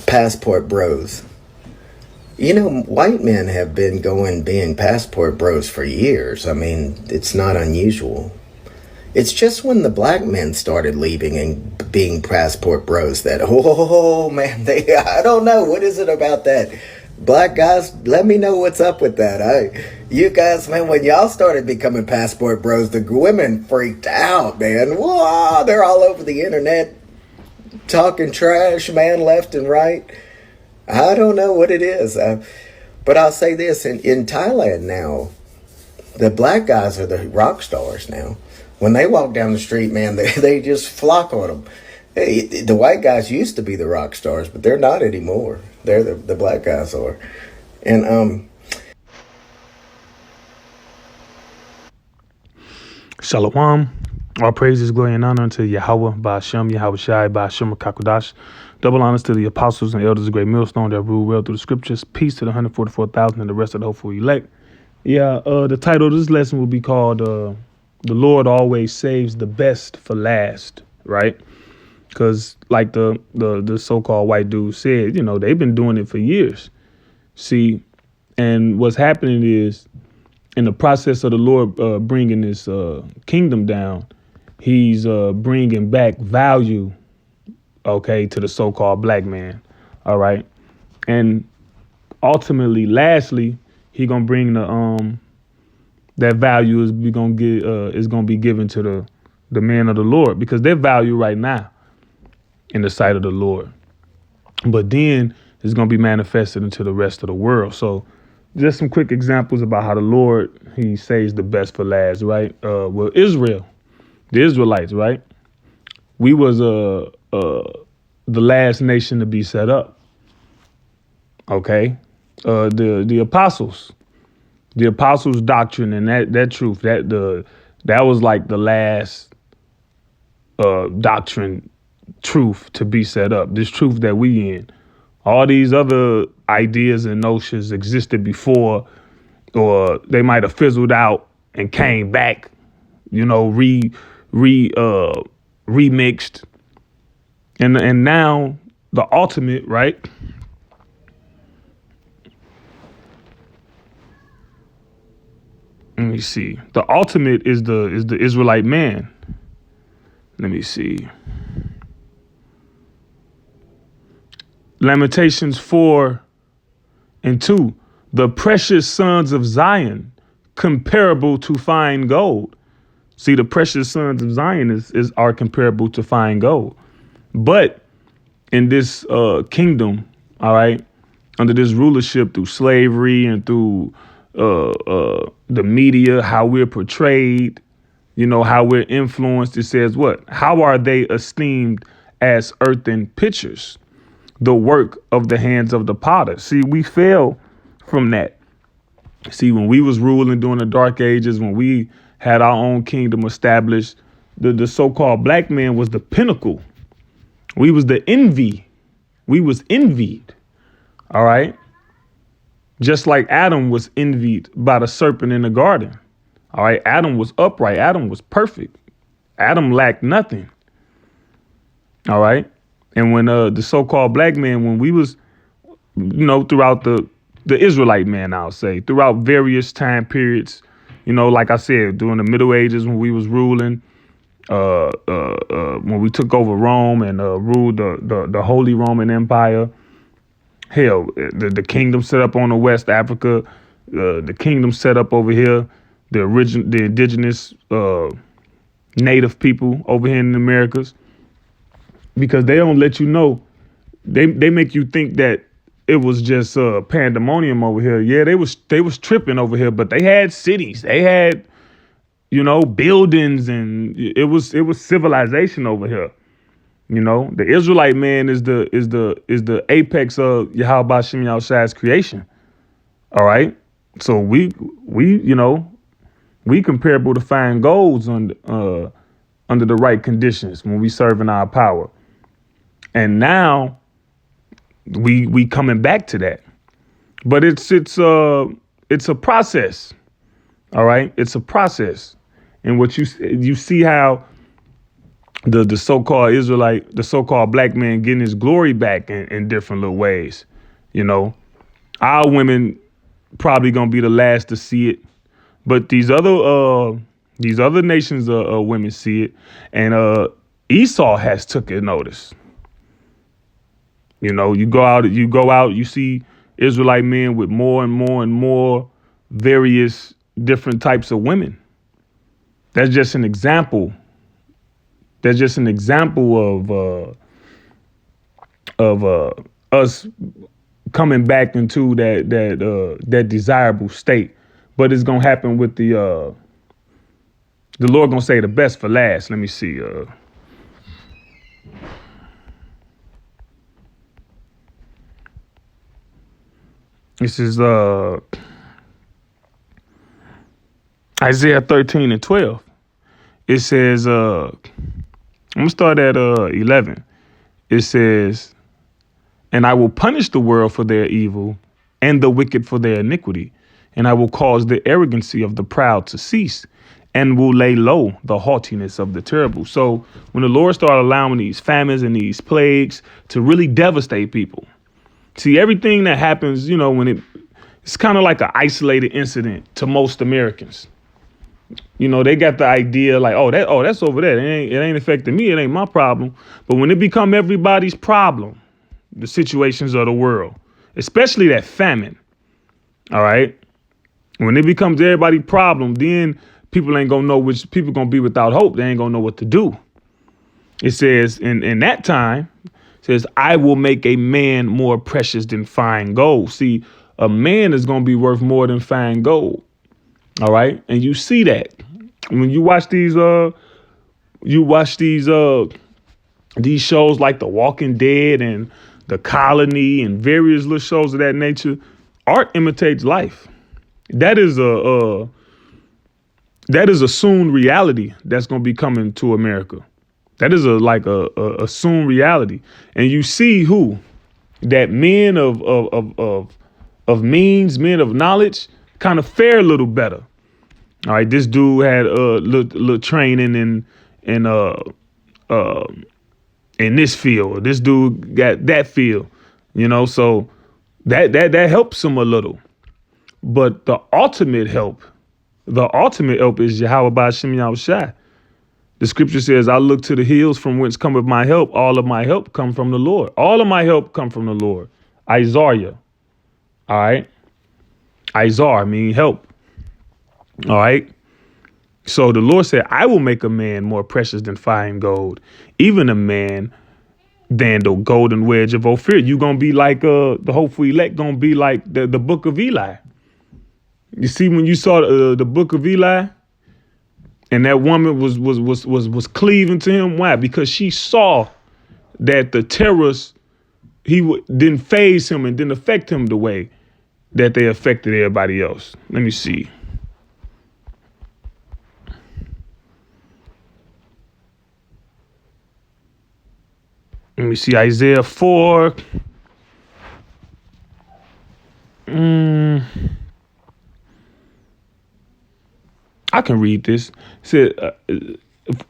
Passport bros. You know, white men have been being passport bros for years. I mean, it's not unusual. It's just when the black men started leaving and being passport bros that, oh man, I don't know. What is it about that? Black guys, let me know what's up with that. You guys, man, when y'all started becoming passport bros, the women freaked out, man. Whoa, they're all over the internet talking trash, man, left and right. I don't know what it is. But I'll say this, in Thailand now, the black guys are the rock stars now. When they walk down the street, man, they just flock on them. Hey, the white guys used to be the rock stars, but they're not anymore. They're the black guys are. And Shalom. All praises, glory, and honor unto Yahweh, Ba'ashem, Yahweh Shai, Ba'ashem, Kakodash. Double honors to the apostles and elders of Great Millstone that rule well through the scriptures. Peace to the 144,000 and the rest of the hopeful elect. The title of this lesson will be called The Lord Always Saves the Best for Last, right? Because like the so-called white dude said, you know, they've been doing it for years. See, and what's happening is in the process of the Lord bringing this kingdom down, he's bringing back value, okay, to the so-called black man. All right. And ultimately, lastly, he going to bring that value is going to be given to the men of the Lord, because their value right now in the sight of the Lord. But then it's going to be manifested into the rest of the world. So just some quick examples about how the Lord, he saves the best for last, right? Well, Israel, the Israelites, right? We was the last nation to be set up. Okay. The apostles doctrine and that truth, that was like the last doctrine, truth to be set up. This truth that we in. All these other ideas and notions existed before, or they might have fizzled out and came back, you know, remixed. And now the ultimate, right? Let me see. The ultimate is the Israelite man. Let me see. Lamentations 4:2. The precious sons of Zion, comparable to fine gold. See, the precious sons of Zion are comparable to fine gold. But in this kingdom, all right, under this rulership through slavery and through the media, how we're portrayed, you know, how we're influenced, it says what? How are they esteemed as earthen pitchers, the work of the hands of the potter? See, we fell from that. See, when we was ruling during the dark ages, when we had our own kingdom established, the so-called black man was the pinnacle. We was the envy. We was envied. All right. Just like Adam was envied by the serpent in the garden. All right. Adam was upright. Adam was perfect. Adam lacked nothing. All right. And when the so-called black man, when we was, you know, throughout the Israelite man, I'll say, throughout various time periods, you know, like I said, during the Middle Ages when we was ruling, when we took over Rome and ruled the Holy Roman Empire. Hell, the kingdom set up on the West Africa, the kingdom set up over here, the indigenous native people over here in the Americas, because they don't let you know. They make you think that it was just pandemonium over here. Yeah, they was tripping over here, but they had cities, they had, you know, buildings, and it was civilization over here. You know, the Israelite man is the apex of Yahweh Ba'ashem Yahweh Shai's creation. All right. So we you know, we comparable to fine golds under the right conditions when we serving our power. And now we coming back to that. But it's a process. All right. It's a process. And what you see how the so-called Israelite, the so-called black man getting his glory back in different little ways. You know, our women probably gonna be the last to see it, but these other nations women see it, and Esau has took it notice. You know, you go out, you see Israelite men with more and more and more various different types of women. That's just an example. That's just an example of us coming back into that desirable state. But it's gonna happen with the Lord gonna say the best for last. Let me see. This is Isaiah 13 and 12. It says, I'm gonna start at 11. It says, and I will punish the world for their evil and the wicked for their iniquity. And I will cause the arrogancy of the proud to cease and will lay low the haughtiness of the terrible. So when the Lord started allowing these famines and these plagues to really devastate people, see, everything that happens, you know, it's kind of like an isolated incident to most Americans. You know, they got the idea like, that's over there. It ain't affecting me. It ain't my problem. But when it become everybody's problem, the situations of the world, especially that famine. All right. When it becomes everybody's problem, then people ain't gonna know which people gonna be without hope. They ain't gonna know what to do. It says in that time, it says, I will make a man more precious than fine gold. See, a man is gonna be worth more than fine gold. All right. And you see that when you watch these shows like The Walking Dead and The Colony and various little shows of that nature. Art imitates life. That is a soon reality that's going to be coming to America. That is a soon reality. And you see that men of means, men of knowledge kind of fare a little better. All right, this dude had little training in this field. This dude got that field, you know, so that helps him a little. But the ultimate help is Yahweh Ba'Shem Yahushai. The scripture says, I look to the hills from whence cometh my help. All of my help come from the Lord. All of my help come from the Lord. Isaiah. All right. Isaiah mean help. All right. So the Lord said, I will make a man more precious than fine gold, even a man than the golden wedge of Ophir. You're going to be like the hopeful elect, going to be like the book of Eli. You see, when you saw the book of Eli and that woman was cleaving to him. Why? Because she saw that the terrorists, didn't faze him and didn't affect him the way that they affected everybody else. Let me see. Let me see, Isaiah 4. I can read this. It said,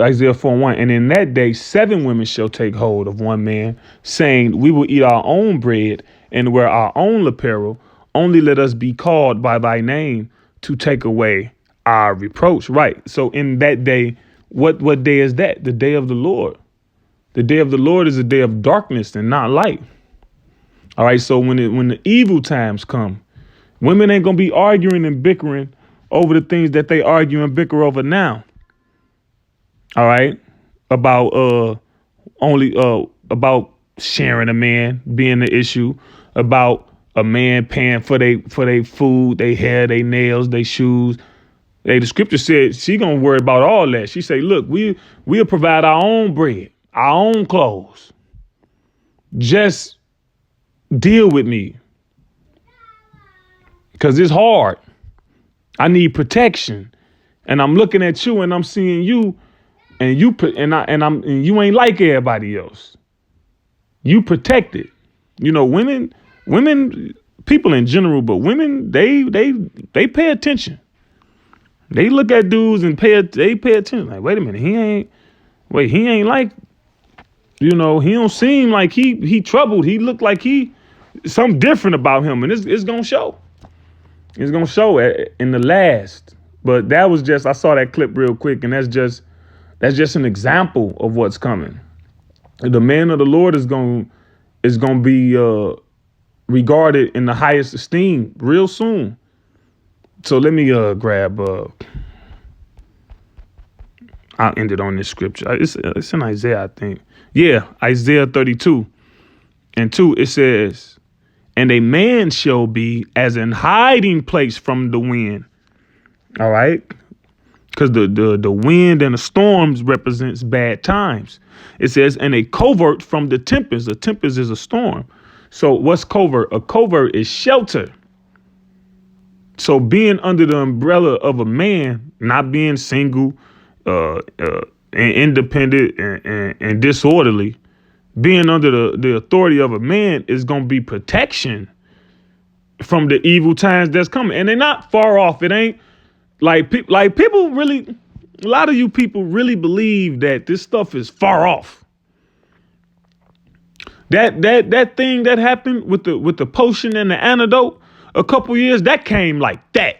Isaiah 4:1, and in that day 7 women shall take hold of one man, saying, we will eat our own bread and wear our own apparel. Only let us be called by thy name to take away our reproach. Right. So in that day, what day is that? The day of the Lord. The day of the Lord is a day of darkness and not light. All right. So when the evil times come, women ain't going to be arguing and bickering over the things that they argue and bicker over now. All right. About about sharing a man being the issue, about a man paying for they food, they hair, they nails, they shoes. The scripture said she gonna worry about all that. She say, look, we'll provide our own bread, our own clothes. Just deal with me. Because it's hard. I need protection. And I'm looking at you and I'm seeing you and you ain't like everybody else. You protected. You know, women, people in general, but women, they pay attention. They look at dudes and they pay attention. Like, wait a minute, wait, he ain't like, he don't seem like he troubled. He looked like he something different about him, and it's gonna show. It's gonna show in the last. But that was just, I saw that clip real quick, and that's just an example of what's coming. The man of the Lord is gonna be regarded in the highest esteem real soon. So let me grab. I'll end it on this scripture. It's in Isaiah, I think. Yeah, Isaiah 32:2. It says, "And a man shall be as an hiding place from the wind." All right, because the wind and the storms represents bad times. It says, "And a covert from the tempest." A tempest is a storm. So what's covert? A covert is shelter. So being under the umbrella of a man, not being single, and independent and disorderly, being under the authority of a man is going to be protection from the evil times that's coming. And they're not far off. It ain't like people really, a lot of you people really believe that this stuff is far off. That thing that happened with the potion and the antidote a couple years, that came like that.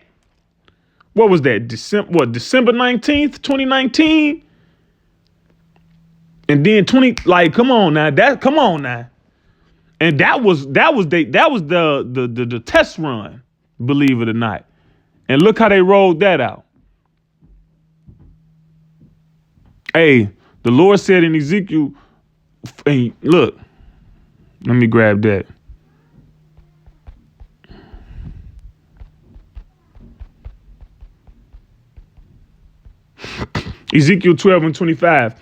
What was that? December 19th, 2019? And then come on now. And that was the test run, believe it or not. And look how they rolled that out. Hey, the Lord said in Ezekiel, hey, look, let me grab that. Ezekiel 12:25.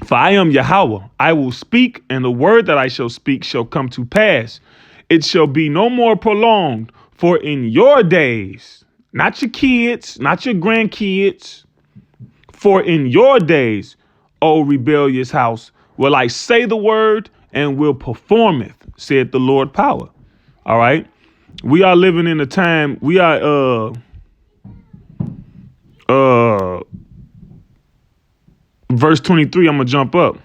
"For I am Yahweh, I will speak, and the word that I shall speak shall come to pass. It shall be no more prolonged, for in your days," not your kids, not your grandkids, "for in your days, O rebellious house, will I say the word and will perform it, said the Lord power." All right. We are living in a time, we are verse 23, I'm going to jump up.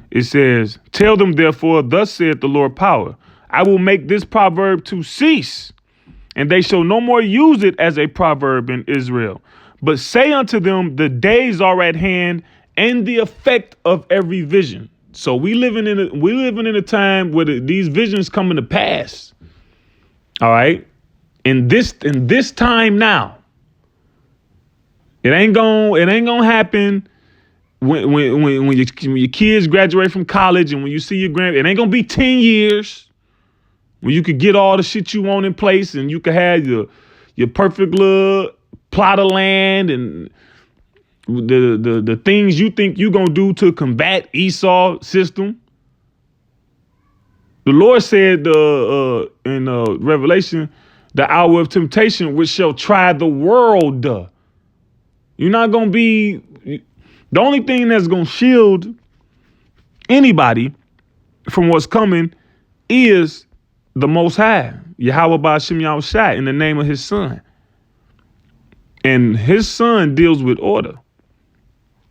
It says, "Tell them therefore, thus saith the Lord power, I will make this proverb to cease, and they shall no more use it as a proverb in Israel. But say unto them, the days are at hand, and the effect of every vision." So we living in a time where these visions coming to pass. All right. In this time now, it ain't gonna happen when your kids graduate from college and when you see your it ain't gonna be 10 years when you could get all the shit you want in place and you could have your perfect little plot of land and the things you think you gonna do to combat Esau system. The Lord said in Revelation, "The hour of temptation which shall try the world." You're not gonna be. The only thing that's going to shield anybody from what's coming is the Most High, Yahweh Ba'ashem Yahushua, in the name of his son. And his son deals with order.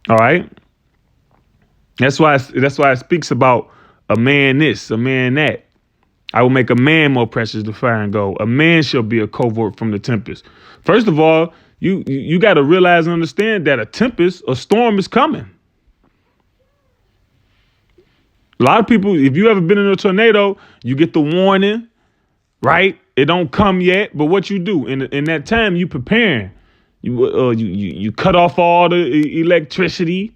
All right. That's why it speaks about a man this, a man that. "I will make a man more precious than fire and gold. A man shall be a covert from the tempest." First of all, you got to realize and understand that a storm is coming. A lot of people, if you ever been in a tornado, you get the warning, right? It don't come yet, but what you do in that time, you preparing. You cut off all the electricity.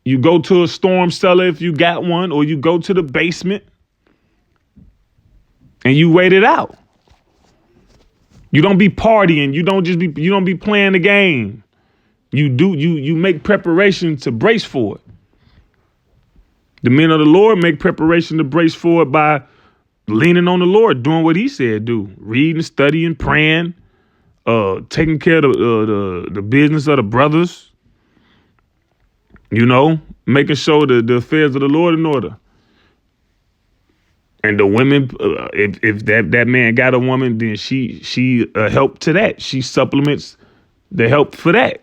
You go to a storm cellar if you got one, or you go to the basement and you wait it out. You don't be partying. You don't be playing the game. You make preparation to brace for it. The men of the Lord make preparation to brace for it by leaning on the Lord, doing what he said do, reading, studying, praying, taking care of the business of the brothers, making sure the affairs of the Lord in order. And the women, if that man got a woman, then she help to that. She supplements the help for that.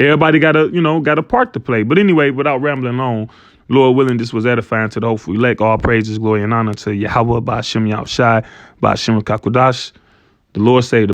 everybody got a part to play. But anyway, without rambling on, Lord willing, this was edifying to the hopeful elect. All praises, glory, and honor to Yahweh, Ba'ashem Yahushai, Ba'ashem Kakudash. The Lord saved